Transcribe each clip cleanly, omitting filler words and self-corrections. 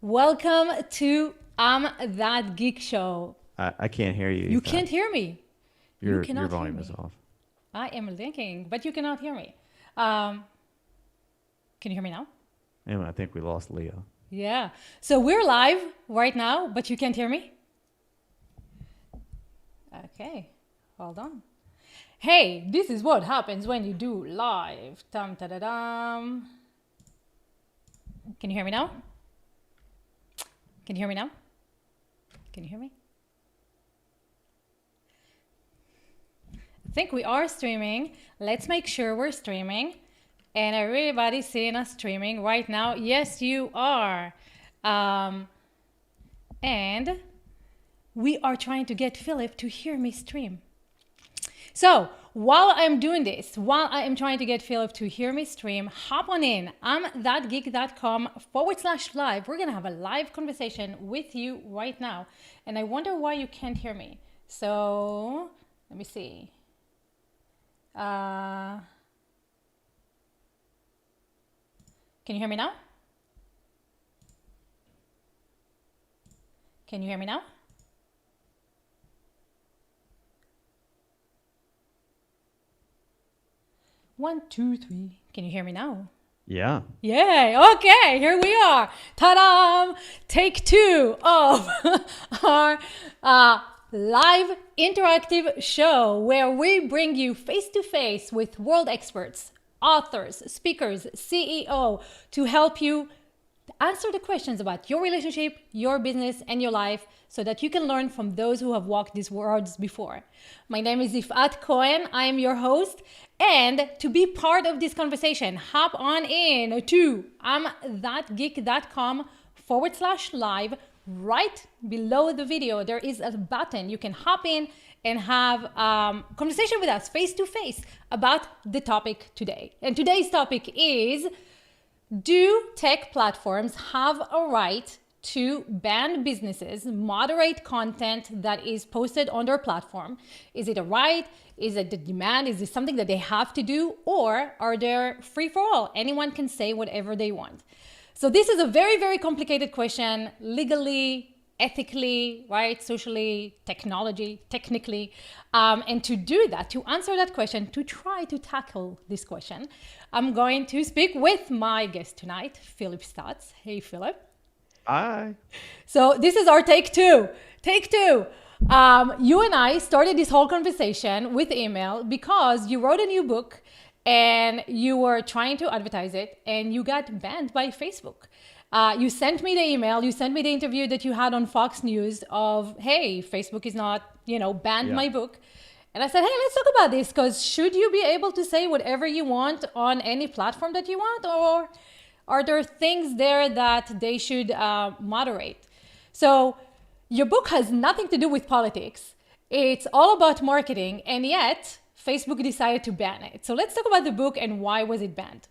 Welcome to That Geek Show. I can't hear you. You can't hear me. You Your cannot volume hear is me. off. I am thinking, but you cannot hear me. Can you hear me now? Anyway, I think we lost Leo. Yeah. So we're live right now, but you can't hear me? Okay. Hold on. Hey, this is what happens when you do live. Dum da da dum. Can you hear me now? Can you hear me now? Can you hear me? I think we are streaming. Let's make sure we're streaming. And everybody's seeing us streaming right now. Yes, you are. And we are trying to get Philip to hear me stream. So while I'm doing this, while I am trying to get Philip to hear me stream, hop on in. I'm thatgeek.com/live. We're going to have a live conversation with you right now. And I wonder why you can't hear me. So let me see. Can you hear me now? Can you hear me now? One, two, three. Can you hear me now? Yeah. Yay. Okay, here we are. Ta-da! Take two of our live interactive show where we bring you face-to-face with world experts, authors, speakers, CEO to help you answer the questions about your relationship, your business, and your life so that you can learn from those who have walked these roads before. My name is Yifat Cohen. I am your host. And to be part of this conversation, hop on in to thatgeek.com/live. Right below the video, there is a button. You can hop in and have a conversation with us face to face about the topic today. And today's topic is, do tech platforms have a right to ban businesses, moderate content that is posted on their platform? Is it a right? Is it the demand? Is it something that they have to do? Or are they free for all? Anyone can say whatever they want. So this is a very, very complicated question, legally, ethically, right? Socially, technically. And to do that, to answer that question, to try to tackle this question, I'm going to speak with my guest tonight, Phillip Stutts. Hey, Philip. Hi. So this is our take two. Take two. You and I started this whole conversation with email because you wrote a new book and you were trying to advertise it and you got banned by Facebook. You sent me the email, you sent me the interview that you had on Fox News of, hey, Facebook is not, banned my book. And I said, hey, let's talk about this, because should you be able to say whatever you want on any platform that you want, or are there things there that they should moderate? So your book has nothing to do with politics. It's all about marketing, and yet Facebook decided to ban it. So let's talk about the book and why was it banned?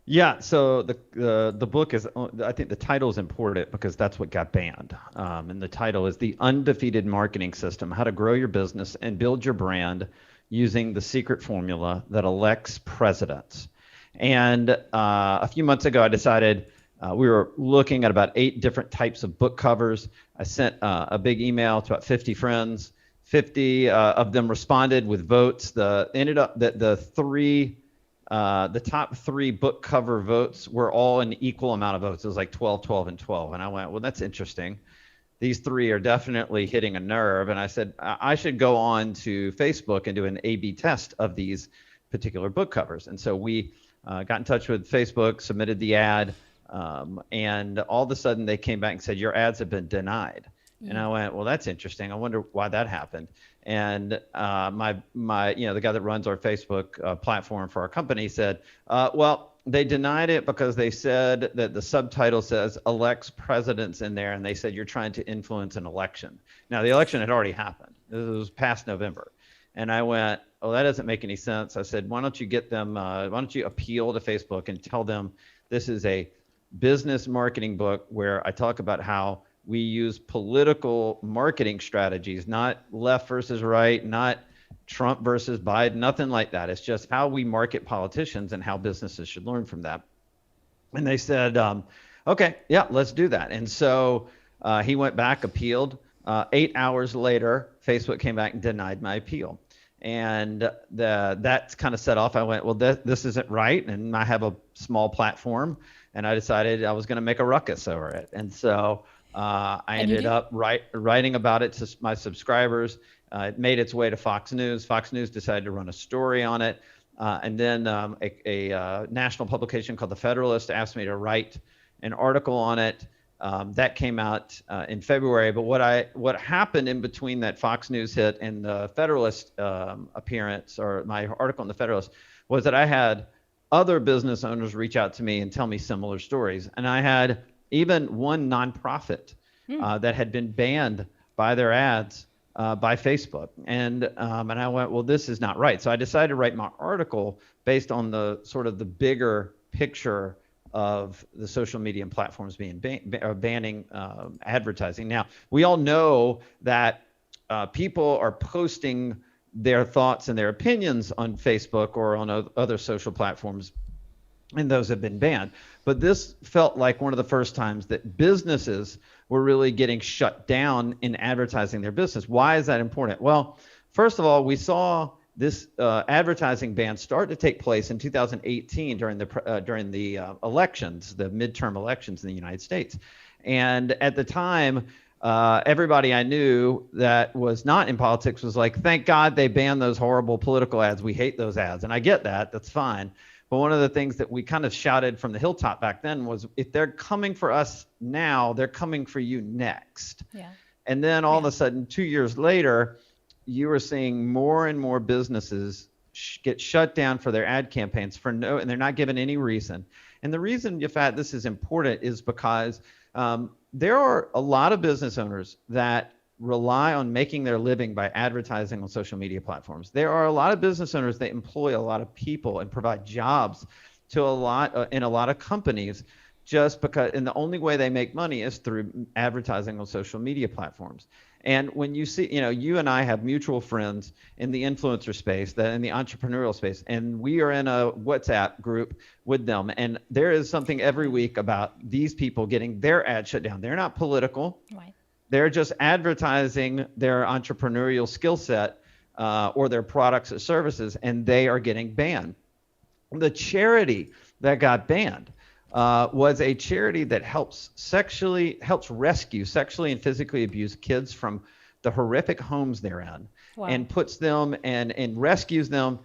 Yeah. So the book is, I think the title is important because that's what got banned. And the title is The Undefeated Marketing System: How to Grow Your Business and Build Your Brand Using the Secret Formula That Elects Presidents. And a few months ago, I decided we were looking at about 8 different types of book covers. I sent a big email to about 50 friends. 50 of them responded with votes. Ended up that the top 3 book cover votes were all an equal amount of votes. It was like 12, 12, and 12. And I went, well, that's interesting. These 3 are definitely hitting a nerve. And I said, I should go on to Facebook and do an A/B test of these particular book covers. And so we got in touch with Facebook, submitted the ad, and all of a sudden they came back and said, your ads have been denied. And I went, well, that's interesting. I wonder why that happened. And the guy that runs our Facebook platform for our company said, well, they denied it because they said that the subtitle says elects presidents in there, and they said you're trying to influence an election. Now, the election had already happened. This was past November. And I went, oh, that doesn't make any sense. I said, why don't you appeal to Facebook and tell them this is a business marketing book where I talk about how we use political marketing strategies, not left versus right, not Trump versus Biden, nothing like that. It's just how we market politicians and how businesses should learn from that. And they said, Okay, yeah, let's do that. And so he went back, appealed. 8 hours later, Facebook came back and denied my appeal. And that kind of set off. I went, well, this isn't right. And I have a small platform, and I decided I was going to make a ruckus over it. And so I And you ended did? up writing about it to my subscribers. It made its way to Fox News. Fox News decided to run a story on it. And then a national publication called The Federalist asked me to write an article on it. That came out in February. But what happened in between that Fox News hit and the Federalist appearance, or my article in the Federalist, was that I had other business owners reach out to me and tell me similar stories. And I had even one nonprofit that had been banned by their ads by Facebook. And I went, well, this is not right. So I decided to write my article based on the sort of the bigger picture of the social media platforms being banning advertising. Now, we all know that people are posting their thoughts and their opinions on Facebook or on other social platforms, and those have been banned. But this felt like one of the first times that businesses were really getting shut down in advertising their business. Why is that important? Well, first of all, we saw this advertising ban start to take place in 2018 during the elections, the midterm elections in the United States. And at the time, everybody I knew that was not in politics was like, thank God they banned those horrible political ads. We hate those ads. And I get that. That's fine. But one of the things that we kind of shouted from the hilltop back then was, if they're coming for us now, they're coming for you next. Yeah. And then all of a sudden, 2 years later, you are seeing more and more businesses get shut down for their ad campaigns and they're not given any reason. And the reason, Yafat, this is important is because there are a lot of business owners that rely on making their living by advertising on social media platforms. There are a lot of business owners that employ a lot of people and provide jobs to in a lot of companies, just because, and the only way they make money is through advertising on social media platforms. And when you see, you and I have mutual friends in the influencer space, in the entrepreneurial space, and we are in a WhatsApp group with them. And there is something every week about these people getting their ads shut down. They're not political. Right. They're just advertising their entrepreneurial skill set or their products or services, and they are getting banned. The charity that got banned was a charity that helps rescue sexually and physically abused kids from the horrific homes they're in. Wow. And puts them and rescues them,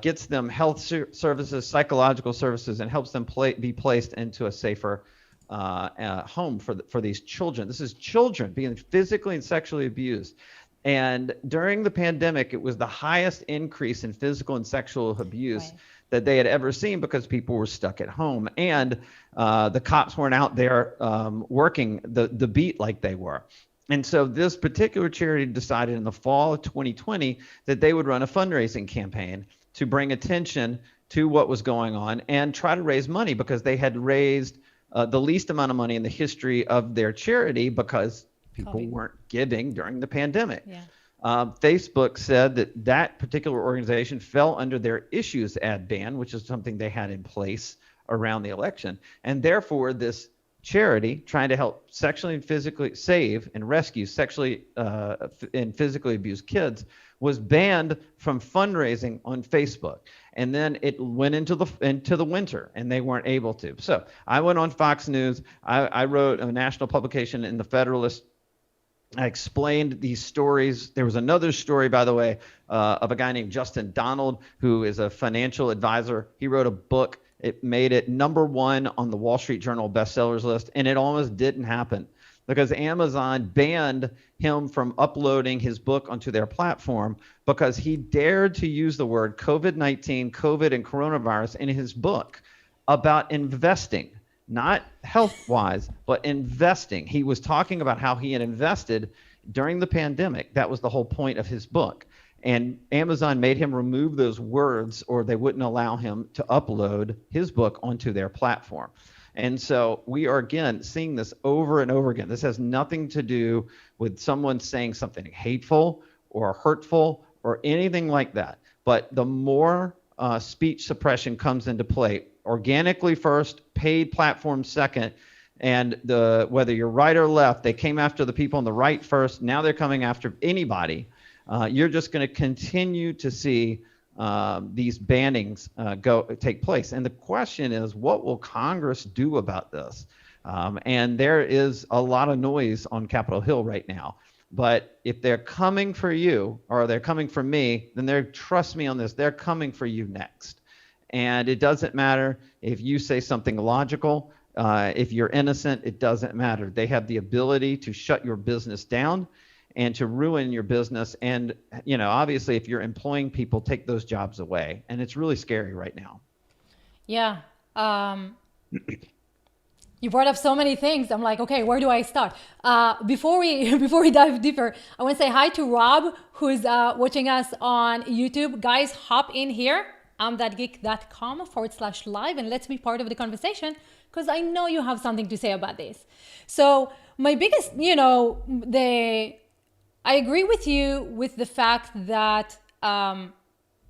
gets them health services, psychological services, and helps them be placed into a safer home for these children. This is children being physically and sexually abused. And during the pandemic, it was the highest increase in physical and sexual abuse that they had ever seen, because people were stuck at home, and the cops weren't out there working the beat like they were. And so this particular charity decided in the fall of 2020 that they would run a fundraising campaign to bring attention to what was going on and try to raise money, because they had raised the least amount of money in the history of their charity, because people weren't giving during the pandemic. Yeah. Facebook said that particular organization fell under their issues ad ban, which is something they had in place around the election. And therefore, this charity trying to help sexually and physically save and rescue sexually and physically abused kids was banned from fundraising on Facebook. And then it went into the winter, and they weren't able to. So I went on Fox News. I wrote a national publication in the Federalist. I explained these stories. There was another story, by the way, of a guy named Justin Donald, who is a financial advisor. He wrote a book. It made it #1 on the Wall Street Journal bestsellers list, and it almost didn't happen because Amazon banned him from uploading his book onto their platform because he dared to use the word COVID-19, COVID, and coronavirus in his book about investing. Not health-wise, but investing. He was talking about how he had invested during the pandemic. That was the whole point of his book. And Amazon made him remove those words, or they wouldn't allow him to upload his book onto their platform. And so we are, again, seeing this over and over again. This has nothing to do with someone saying something hateful or hurtful or anything like that. But the more speech suppression comes into play, organically first, paid platforms second, And whether you're right or left, they came after the people on the right first. Now they're coming after anybody. You're just going to continue to see these bannings take place. And the question is, what will Congress do about this? And there is a lot of noise on Capitol Hill right now. But if they're coming for you or they're coming for me, then trust me on this, they're coming for you next. And it doesn't matter if you say something logical. If you're innocent, it doesn't matter. They have the ability to shut your business down and to ruin your business. And, obviously, if you're employing people, take those jobs away. And it's really scary right now. Yeah. You brought up so many things. I'm like, okay, where do I start? Before we dive deeper, I want to say hi to Rob, who's watching us on YouTube. Guys, hop in here. imthatgeek.com/live and let's be part of the conversation, because I know you have something to say about this. So my biggest, I agree with you with the fact that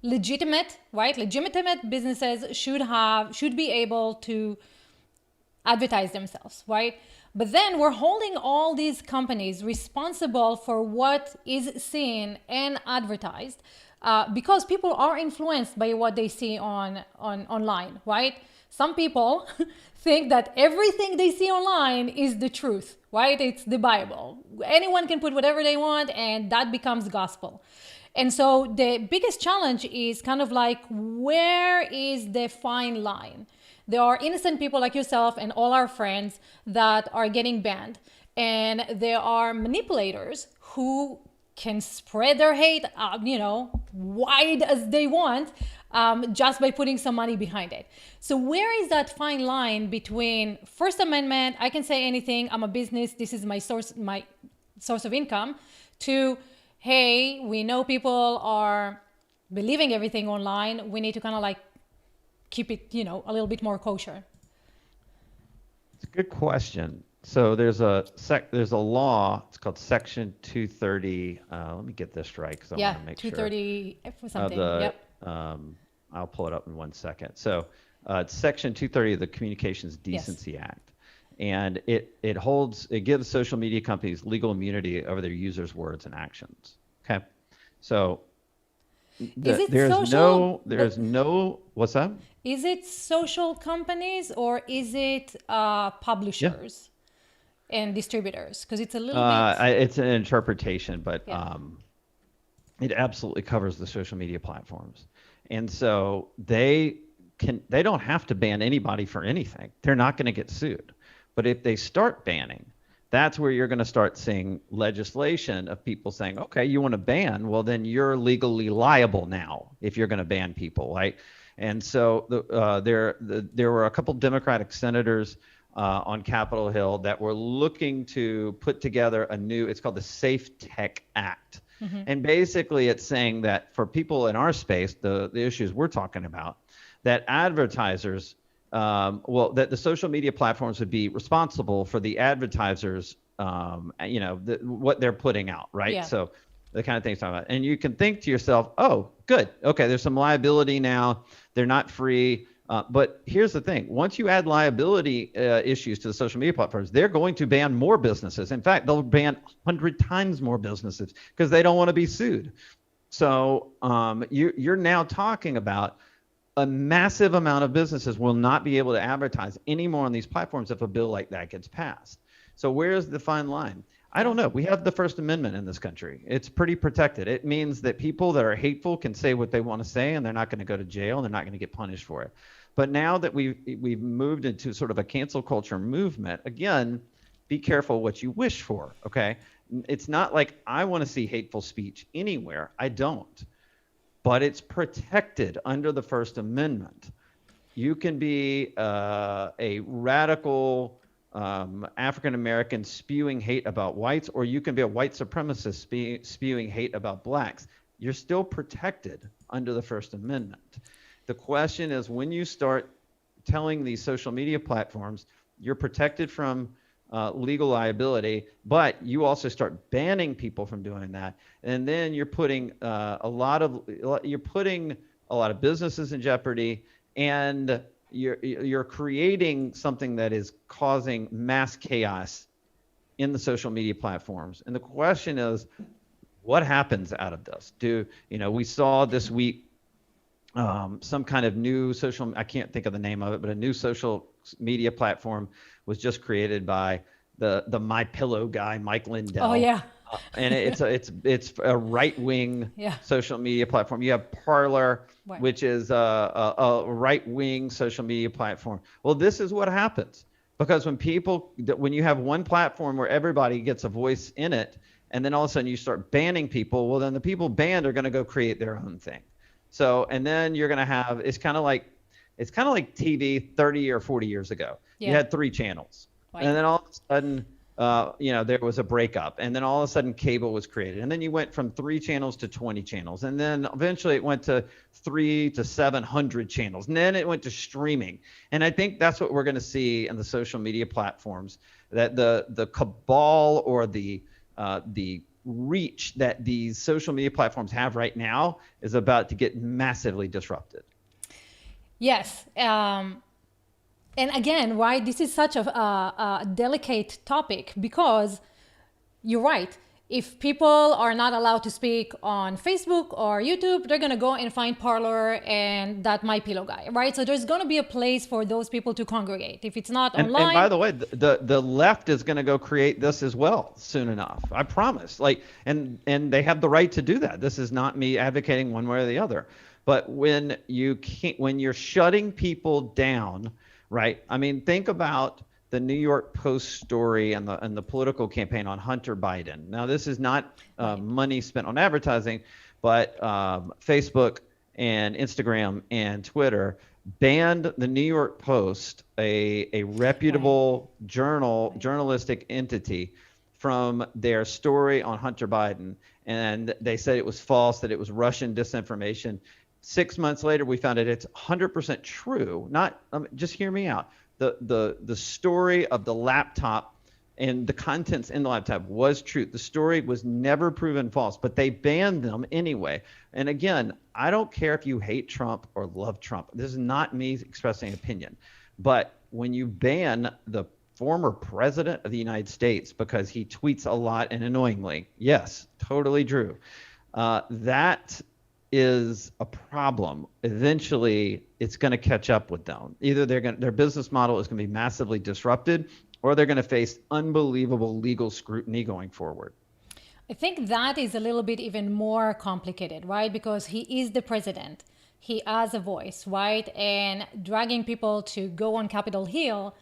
legitimate businesses should be able to advertise themselves, right? But then we're holding all these companies responsible for what is seen and advertised because people are influenced by what they see online, right? Some people think that everything they see online is the truth, right? It's the Bible. Anyone can put whatever they want and that becomes gospel. And so the biggest challenge is kind of like, where is the fine line? There are innocent people like yourself and all our friends that are getting banned. And there are manipulators who can spread their hate, wide as they want, just by putting some money behind it. So where is that fine line between First Amendment, I can say anything, I'm a business, this is my source of income, to, hey, we know people are believing everything online, we need to kind of like keep it, a little bit more kosher? It's a good question. So there's a law. It's called Section 230. Let me get this right because I want to make 230 sure. 230 something. Yep. I'll pull it up in 1 second. So it's Section 230 of the Communications Decency Act, and it gives social media companies legal immunity over their users' words and actions. Okay, so there's no what's that? Is it social companies or is it publishers and distributors? Because it's a little bit. It's an interpretation, but it absolutely covers the social media platforms, and so they don't have to ban anybody for anything. They're not going to get sued, but if they start banning, that's where you're going to start seeing legislation of people saying, okay, you want to ban, well, then you're legally liable now if you're going to ban people, right? And so there were a couple Democratic senators on Capitol Hill that were looking to put together it's called the Safe Tech Act. Mm-hmm. And basically it's saying that for people in our space, the issues we're talking about, that advertisers, that the social media platforms would be responsible for the advertisers, what they're putting out, right? Yeah. So the kind of things talking about. And you can think to yourself, oh, good. Okay, there's some liability now. They're not free. But here's the thing. Once you add liability issues to the social media platforms, they're going to ban more businesses. In fact, they'll ban 100 times more businesses because they don't want to be sued. So you're now talking about a massive amount of businesses will not be able to advertise anymore on these platforms if a bill like that gets passed. So where's the fine line? I don't know. We have the First Amendment in this country. It's pretty protected. It means that people that are hateful can say what they want to say, and they're not going to go to jail, and they're not going to get punished for it. But now that we've moved into sort of a cancel culture movement, again, be careful what you wish for, okay? It's not like I want to see hateful speech anywhere. I don't. But it's protected under the First Amendment. You can be a radical African American spewing hate about whites, or you can be a white supremacist spewing hate about blacks. You're still protected under the First Amendment. The question is, when you start telling these social media platforms you're protected from legal liability, but you also start banning people from doing that, and then you're putting a lot of businesses in jeopardy, and you're creating something that is causing mass chaos in the social media platforms. And the question is, what happens out of this? We saw this week some kind of new I can't think of the name of it, but a new social media platform was just created by the My Pillow guy, Mike Lindell. Oh yeah. And it's a right-wing Yeah. social media platform. You have Parler, Right. which is a right-wing social media platform. Well, this is what happens, because when you have one platform where everybody gets a voice in it, and then all of a sudden you start banning people, well, then the people banned are going to go create their own thing. So, and then you're going to have, it's kind of like TV 30 or 40 years ago. Yeah. You had 3 channels. Right. And then all of a sudden, there was a breakup, and then all of a sudden cable was created. And then you went from 3 channels to 20 channels. And then eventually it went to 300 to 700 channels. And then it went to streaming. And I think that's what we're going to see in the social media platforms, that the cabal or the reach that these social media platforms have right now is about to get massively Yes. And again, why this is such a delicate topic, because you're right. If people are not allowed to speak on Facebook or YouTube, they're going to go and find Parler and that My Pillow guy, right? So there's going to be a place for those people to congregate. If it's not online. And by the way, the left is going to go create this as well soon enough. I promise. And they have the right to do that. This is not me advocating one way or the other. But when you're shutting people down, right? I mean, think about the New York Post story and the political campaign on Hunter Biden. Now, this is not money spent on advertising, but Facebook and Instagram and Twitter banned the New York Post, a reputable journalistic entity, from their story on Hunter Biden. And they said it was false, that it was Russian disinformation. 6 months later, we found out it's 100% true. Just hear me out. The story of the laptop and the contents in the laptop was true. The story was never proven false, but they banned them anyway. And again, I don't care if you hate Trump or love Trump. This is not me expressing opinion. But when you ban the former president of the United States because he tweets a lot and annoyingly, yes, totally true. That is a problem. Eventually, it's going to catch up with them. Either their business model is going to be massively disrupted, or they're going to face unbelievable legal scrutiny going forward. I think that is a little bit even more complicated, right? Because he is the president. He has a voice, right? And dragging people to go on Capitol Hill,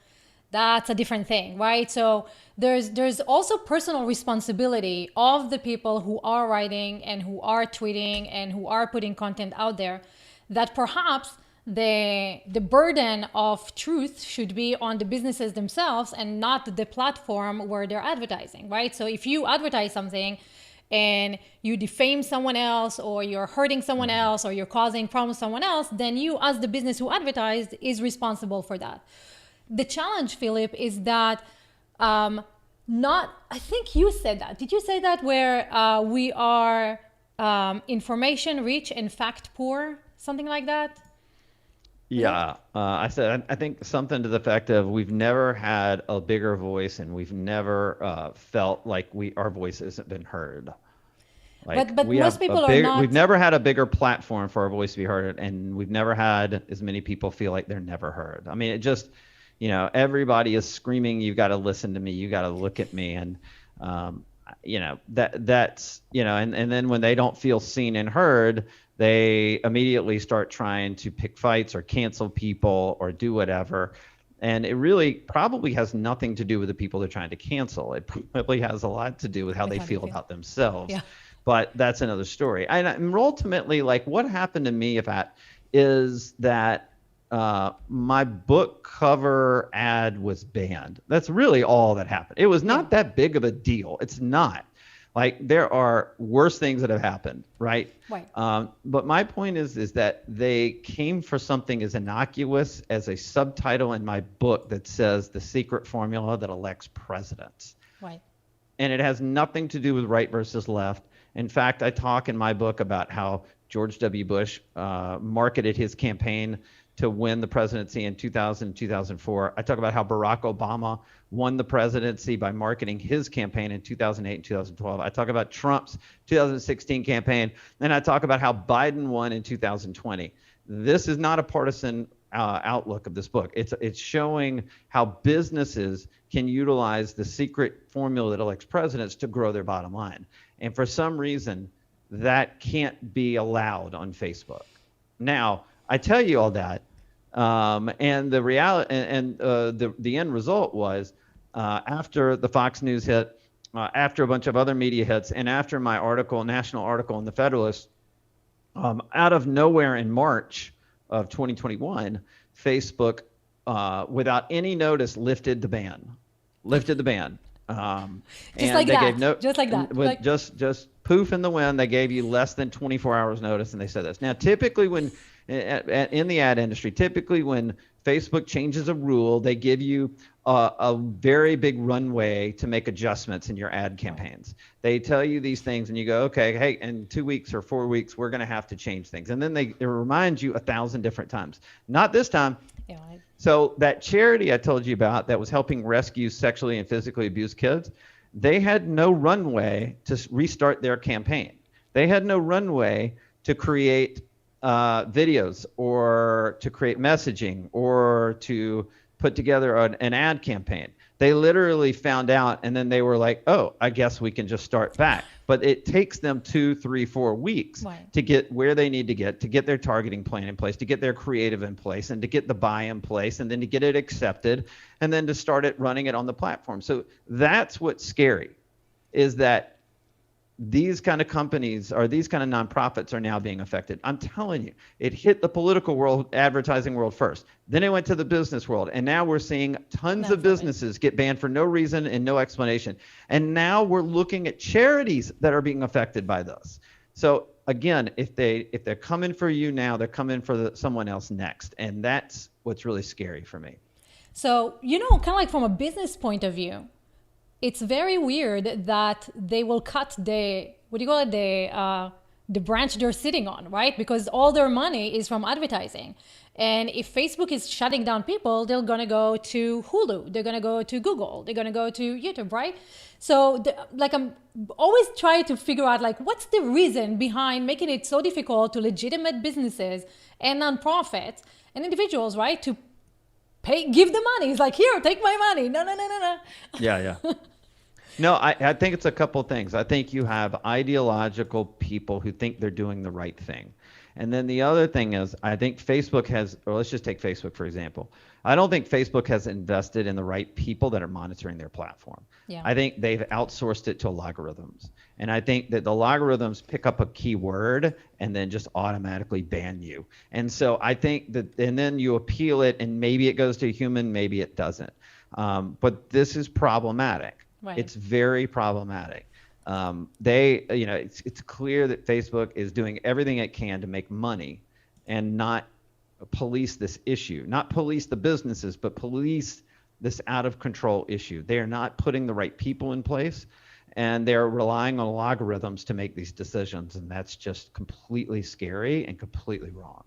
that's a different thing, right? So there's also personal responsibility of the people who are writing and who are tweeting and who are putting content out there, that perhaps the burden of truth should be on the businesses themselves and not the platform where they're advertising, right? So if you advertise something and you defame someone else, or you're hurting someone else, or you're causing problems to someone else, then you, as the business who advertised, is responsible for that. The challenge, Philip, is that I think you said that. Did you say that, where we are information rich and fact poor, something like that? Yeah, I think something to the effect of, we've never had a bigger voice, and we've never felt like our voice hasn't been heard. But most people are not. We've never had a bigger platform for our voice to be heard, and we've never had as many people feel like they're never heard. I mean, it just, everybody is screaming, "You got to listen to me. You got to look at me," and that's and then when they don't feel seen and heard, they immediately start trying to pick fights or cancel people or do whatever. And it really probably has nothing to do with the people they're trying to cancel. It probably has a lot to do with how they feel about themselves. Yeah. But that's another story. And ultimately, what happened to me is that my book cover ad was banned. That's really all that happened. It was not that big of a deal. It's not. There are worse things that have happened, right? Right. But my point is that they came for something as innocuous as a subtitle in my book that says "The Secret Formula That Elects Presidents." Right. And it has nothing to do with right versus left. In fact, I talk in my book about how George W. Bush marketed his campaign to win the presidency in 2000, 2004. I talk about how Barack Obama won the presidency by marketing his campaign in 2008 and 2012. I talk about Trump's 2016 campaign. Then I talk about how Biden won in 2020. This is not a partisan outlook of this book. It's showing how businesses can utilize the secret formula that elects presidents to grow their bottom line. And for some reason, that can't be allowed on Facebook. Now, I tell you all that, and the reality and the end result was after the Fox News hit, after a bunch of other media hits, and after my article, national article in the Federalist, out of nowhere in March of 2021, Facebook, without any notice, lifted the ban. Just And like they that. gave Just like that. with Like, just poof in the wind. They gave you less than 24 hours notice, and they said this. Now, typically when in the ad industry, typically when Facebook changes a rule, they give you a very big runway to make adjustments in your ad campaigns. They tell you these things, and you go, okay, hey, in 2 weeks or 4 weeks, we're going to have to change things. And then they remind you 1,000 different times. Not this time. yeah, So that charity I told you about that was helping rescue sexually and physically abused kids, they had no runway to restart their campaign. They had no runway to create videos or to create messaging or to put together an ad campaign. They literally found out, and then they were like, oh, I guess we can just start back. But it takes them 2, 3, 4 weeks Right. to get where they need to get their targeting plan in place, to get their creative in place, and to get the buy in place, and then to get it accepted, and then to start running it on the platform. So that's what's scary, is that these kind of companies or these kind of nonprofits are now being affected. I'm telling you, it hit the political world, advertising world first. Then it went to the business world. And now we're seeing tons of businesses get banned for no reason and no explanation. And now we're looking at charities that are being affected by this. So again, if they're coming for you now, they're coming for someone else next. And that's what's really scary for me. So, kind of like from a business point of view, it's very weird that they will cut the branch they're sitting on, right? Because all their money is from advertising. And if Facebook is shutting down people, they're going to go to Hulu. They're going to go to Google. They're going to go to YouTube, right? So I'm always trying to figure out what's the reason behind making it so difficult to legitimate businesses and nonprofits and individuals, right, to give the money. It's like, here, take my money. No. Yeah. No, I think it's a couple things. I think you have ideological people who think they're doing the right thing. And then the other thing is, I think Facebook let's just take Facebook, for example. I don't think Facebook has invested in the right people that are monitoring their platform. Yeah. I think they've outsourced it to logarithms. And I think that the logarithms pick up a keyword and then just automatically ban you. And so I think that, and then you appeal it and maybe it goes to a human, maybe it doesn't. But this is problematic. Right. It's very problematic. It's clear that Facebook is doing everything it can to make money and not police this issue, not police the businesses, but police this out of control issue. They are not putting the right people in place, and they're relying on logarithms to make these decisions. And that's just completely scary and completely wrong.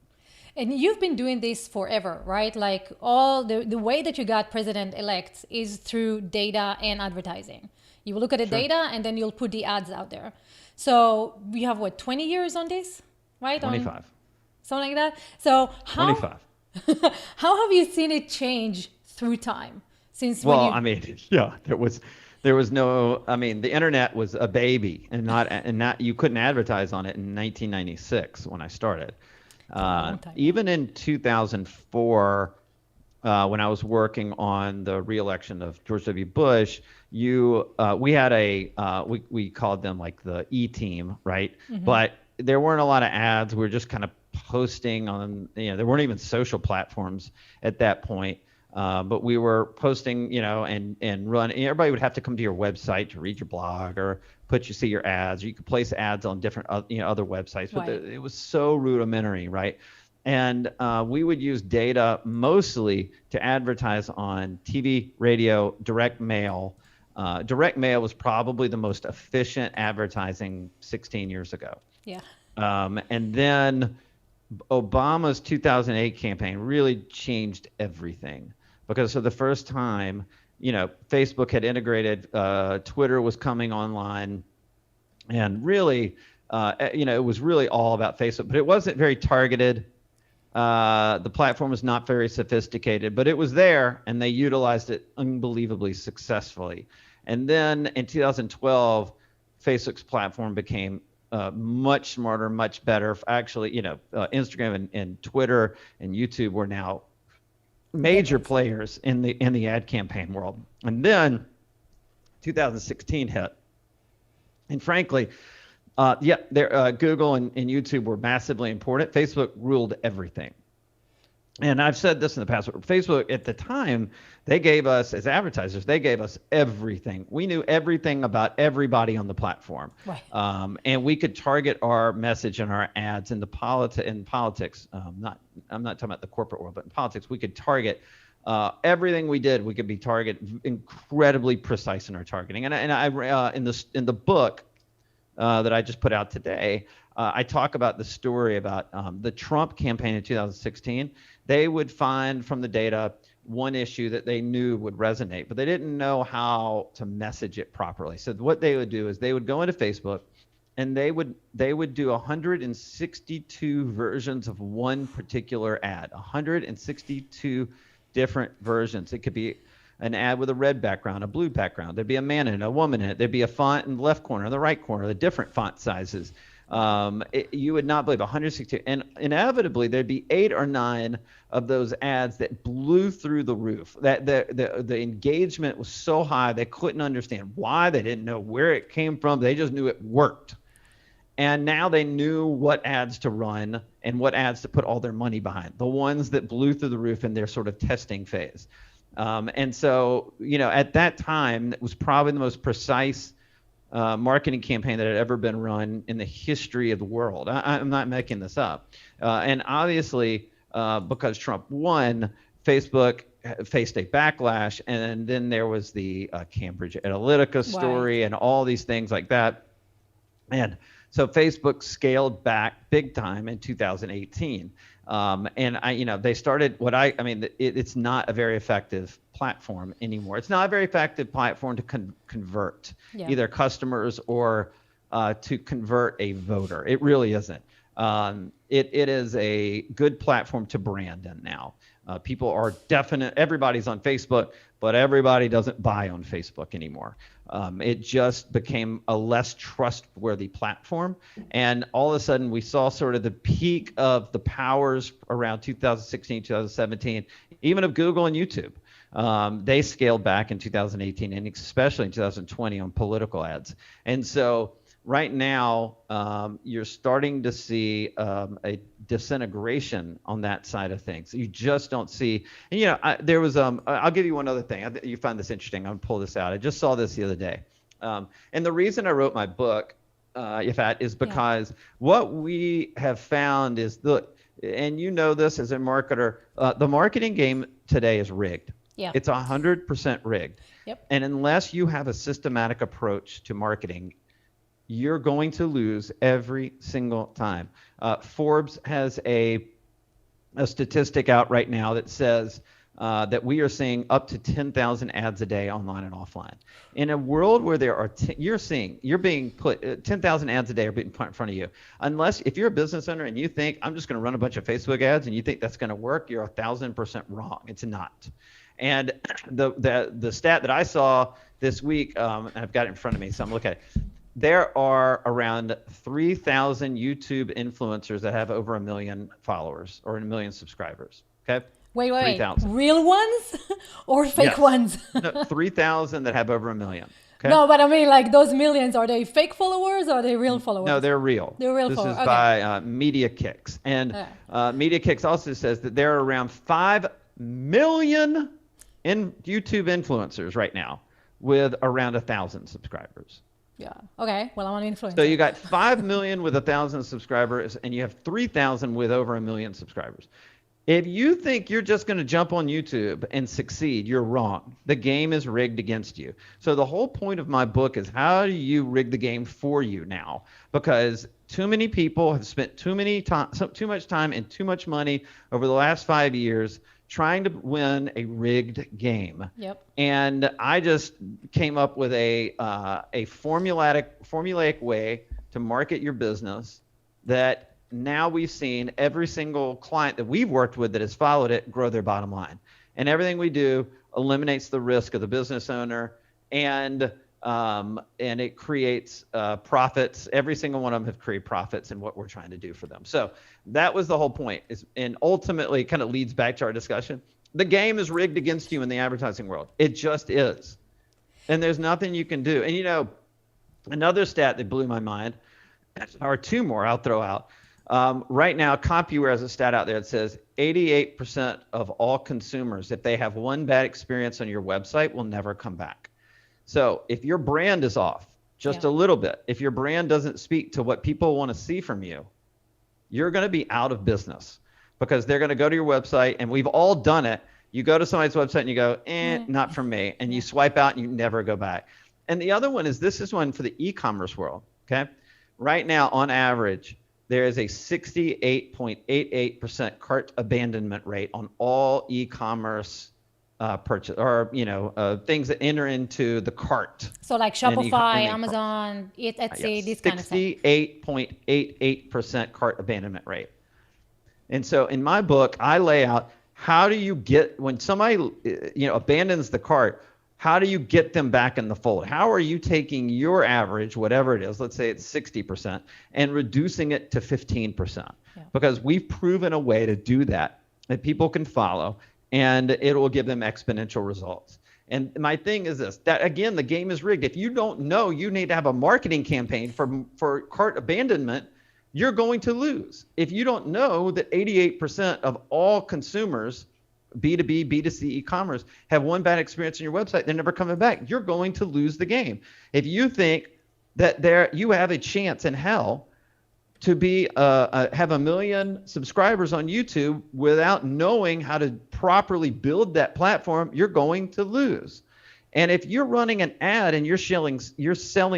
And you've been doing this forever, right? Like all the way that you got president-elect is through data and advertising. You will look at the data and then you'll put the ads out there. So we have 20 years on this, right? 25. Something like that. So 25. How have you seen it change through time since? There was no. The internet was a baby, and you couldn't advertise on it in 1996 when I started. Even in 2004, when I was working on the re-election of George W. Bush, we had we called them like the E-team, right? Mm-hmm. But there weren't a lot of ads. We were just kind of posting on, there weren't even social platforms at that point. But we were posting, and run. Everybody would have to come to your website to read your blog or see your ads. Or you could place ads on different, other websites. But right. It was so rudimentary, right? And we would use data mostly to advertise on TV, radio, direct mail. Direct mail was probably the most efficient advertising 16 years ago. Yeah. And then Obama's 2008 campaign really changed everything because for the first time, Facebook had integrated, Twitter was coming online, and really, it was really all about Facebook, but it wasn't very targeted. The platform was not very sophisticated, but it was there, and they utilized it unbelievably successfully. And then in 2012, Facebook's platform became much smarter, much better. Actually, Instagram and Twitter and YouTube were now major players in the ad campaign world. And then 2016 hit, and frankly, Google and YouTube were massively important. Facebook ruled everything. And I've said this in the past, but Facebook at the time, they gave us, as advertisers, they gave us everything. We knew everything about everybody on the platform. Right. And we could target our message and our ads in politics. I'm not talking about the corporate world, but in politics, we could target everything we did. We could be incredibly precise in our targeting. And I in the book that I just put out today, I talk about the story about the Trump campaign in 2016. They would find from the data one issue that they knew would resonate, but they didn't know how to message it properly. So what they would do is they would go into Facebook, and they would do 162 versions of one particular ad, 162 different versions. It could be an ad with a red background, a blue background. There'd be a man in it, a woman in it. There'd be a font in the left corner, the right corner, the different font sizes. You would not believe 162. And inevitably, there'd be 8 or 9 of those ads that blew through the roof. That the engagement was so high, they couldn't understand why. They didn't know where it came from. They just knew it worked. And now they knew what ads to run and what ads to put all their money behind, the ones that blew through the roof in their sort of testing phase. And so, at that time, it was probably the most precise marketing campaign that had ever been run in the history of the world. I'm not making this up. And obviously, because Trump won, Facebook faced a backlash. And then there was the Cambridge Analytica story and all these things like that. And so Facebook scaled back big time in 2018. And they started it's not a very effective platform anymore. It's not a very effective platform to convert either customers or to convert a voter. It really isn't. It is a good platform to brand in now. People are everybody's on Facebook, but everybody doesn't buy on Facebook anymore. It just became a less trustworthy platform. And all of a sudden, we saw sort of the peak of the powers around 2016, 2017, even of Google and YouTube. They scaled back in 2018 and especially in 2020 on political ads. And so right now, you're starting to see a disintegration on that side of things. You just don't see. And there was I'll give you one other thing. You find this interesting. I'm gonna pull this out. I just saw this the other day, and the reason I wrote my book, is because what we have found is and this as a marketer, the marketing game today is rigged. Yeah. It's 100% rigged. Yep. And unless you have a systematic approach to marketing, you're going to lose every single time. Forbes has a statistic out right now that says that we are seeing up to 10,000 ads a day online and offline. In a world where there are, you're being put, 10,000 ads a day are being put in front of you. If you're a business owner and you think, I'm just going to run a bunch of Facebook ads and you think that's going to work, you're 1,000% wrong. It's not. And the stat that I saw this week, and I've got it in front of me, so I'm looking at it. There are around 3,000 YouTube influencers that have over 1 million followers or 1 million subscribers. Okay. Wait. 3,000. Real ones or fake ones? No, 3,000 that have over 1 million. Okay? No, but I mean, like those millions, are they fake followers or are they real followers? No, they're real. They're real followers. This is by Media Kicks. And Media Kicks also says that there are around 5 million YouTube influencers right now with around 1,000 subscribers. Yeah. Okay. Well, I'm an influencer. So you got 5 million with 1,000 subscribers, and you have 3,000 with over 1 million subscribers. If you think you're just going to jump on YouTube and succeed, you're wrong. The game is rigged against you. So the whole point of my book is how do you rig the game for you now? Because Too many people have spent too much time and too much money over the last 5 years trying to win a rigged game. Yep. And I just came up with a formulaic way to market your business that now we've seen every single client that we've worked with that has followed it grow their bottom line. And everything we do eliminates the risk of the business owner, and it creates profits. Every single one of them have created profits in what we're trying to do for them. So that was the whole point. And ultimately, it kind of leads back to our discussion. The game is rigged against you in the advertising world. It just is. And there's nothing you can do. And another stat that blew my mind, or two more I'll throw out. Right now, CompuWare has a stat out there that says 88% of all consumers, if they have one bad experience on your website, will never come back. So if your brand is off just a little bit, if your brand doesn't speak to what people want to see from you, you're going to be out of business, because they're going to go to your website, and we've all done it. You go to somebody's website and you go, not from me. And you swipe out and you never go back. And the other one is, this is one for the e-commerce world. Okay. Right now, on average, there is a 68.88% cart abandonment rate on all e-commerce purchase, or things that enter into the cart. So like Shopify, Amazon, Etsy, this kind of stuff. 68.88% cart abandonment rate. And so in my book, I lay out, how do you get, when somebody abandons the cart, how do you get them back in the fold? How are you taking your average, whatever it is, let's say it's 60%, and reducing it to 15%? Because we've proven a way to do that people can follow, and it will give them exponential results. And my thing is this, that again, the game is rigged. If you don't know you need to have a marketing campaign for cart abandonment, you're going to lose. If you don't know that 88% of all consumers, B2B, B2C e-commerce, have one bad experience on your website, they're never coming back, you're going to lose the game. If you think that you have a chance in hell to have 1 million subscribers on YouTube without knowing how to properly build that platform, you're going to lose. And if you're running an ad and you're selling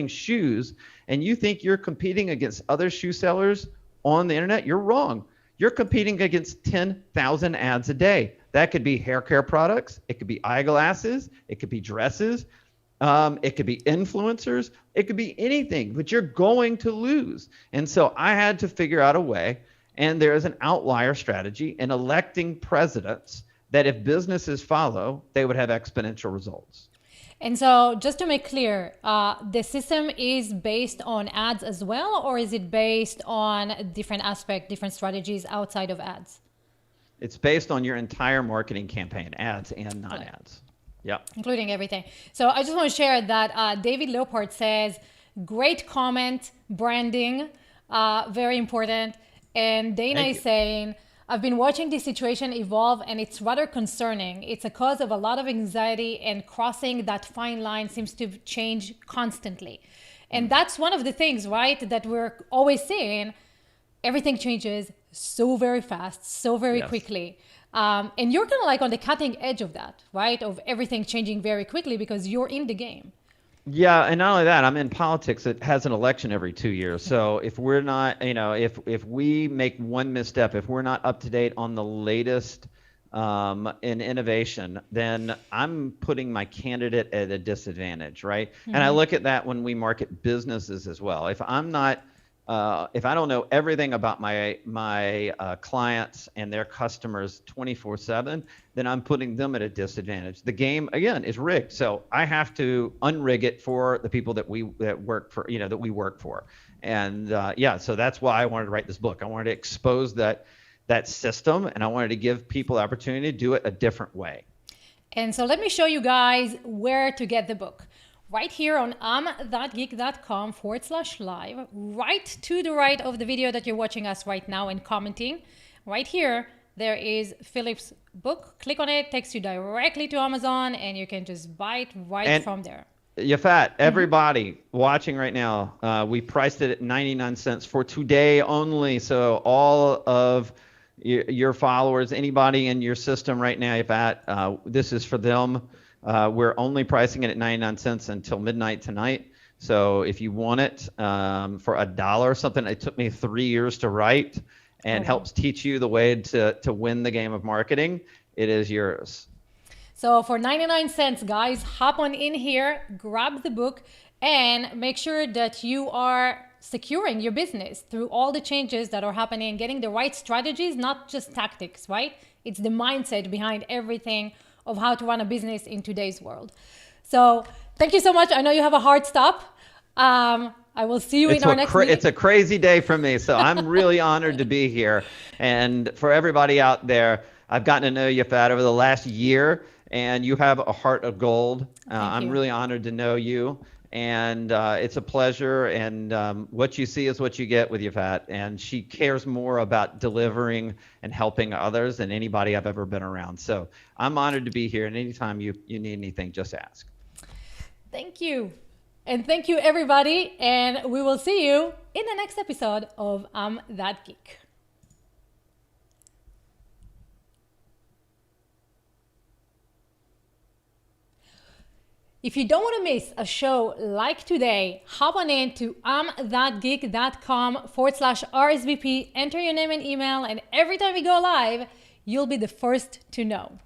shoes, and you think you're competing against other shoe sellers on the internet, you're wrong. You're competing against 10,000 ads a day. That could be hair care products. It could be eyeglasses. It could be dresses. It could be influencers. It could be anything, but you're going to lose. And so I had to figure out a way, and there is an outlier strategy in electing presidents that if businesses follow, they would have exponential results. And so just to make clear, the system is based on ads as well, or is it based on different aspects, different strategies outside of ads? It's based on your entire marketing campaign, ads and non-ads. Yep. Including everything. So I just want to share that David Leopard says, great comment, branding, very important. And Dana is saying, I've been watching this situation evolve, and it's rather concerning. It's a cause of a lot of anxiety, and crossing that fine line seems to change constantly. And that's one of the things, right, that we're always seeing. Everything changes so very fast, so very quickly. And you're kind of like on the cutting edge of that, right? Of everything changing very quickly because you're in the game. Yeah, and not only that, I'm in politics that has an election every 2 years. So if we're not, if we make one misstep, if we're not up to date on the latest in innovation, then I'm putting my candidate at a disadvantage, right? Mm-hmm. And I look at that when we market businesses as well. If I'm not, if I don't know everything about my clients and their customers 24/7, then I'm putting them at a disadvantage. The game again is rigged, so I have to unrig it for the people that we work for. And so that's why I wanted to write this book. I wanted to expose that system, and I wanted to give people the opportunity to do it a different way. And so let me show you guys where to get the book. Right here on amthatgeek.com/live, right to the right of the video that you're watching us right now and commenting, right here, there is Philip's book. Click on it, takes you directly to Amazon, and you can just buy it from there. Yafat, everybody watching right now, we priced it at 99 cents for today only. So all of your followers, anybody in your system right now, Yafat, this is for them. We're only pricing it at 99 cents until midnight tonight. So if you want it for $1, something that took me 3 years to write and helps teach you the way to win the game of marketing, it is yours. So for 99 cents, guys, hop on in here, grab the book, and make sure that you are securing your business through all the changes that are happening, getting the right strategies, not just tactics, right? It's the mindset behind everything of how to run a business in today's world. So thank you so much. I know you have a hard stop. I will see you in our next meeting. It's a crazy day for me, so I'm really honored to be here. And for everybody out there, I've gotten to know you, Fat, over the last year, and you have a heart of gold. I'm really honored to know you, and it's a pleasure. And what you see is what you get with Yafat, and she cares more about delivering and helping others than anybody I've ever been around. So I'm honored to be here, and anytime you need anything, just ask. Thank you. And thank you, everybody. And we will see you in the next episode of I'm That Geek. If you don't want to miss a show like today, hop on in to imthatgeek.com/RSVP, enter your name and email, and every time we go live, you'll be the first to know.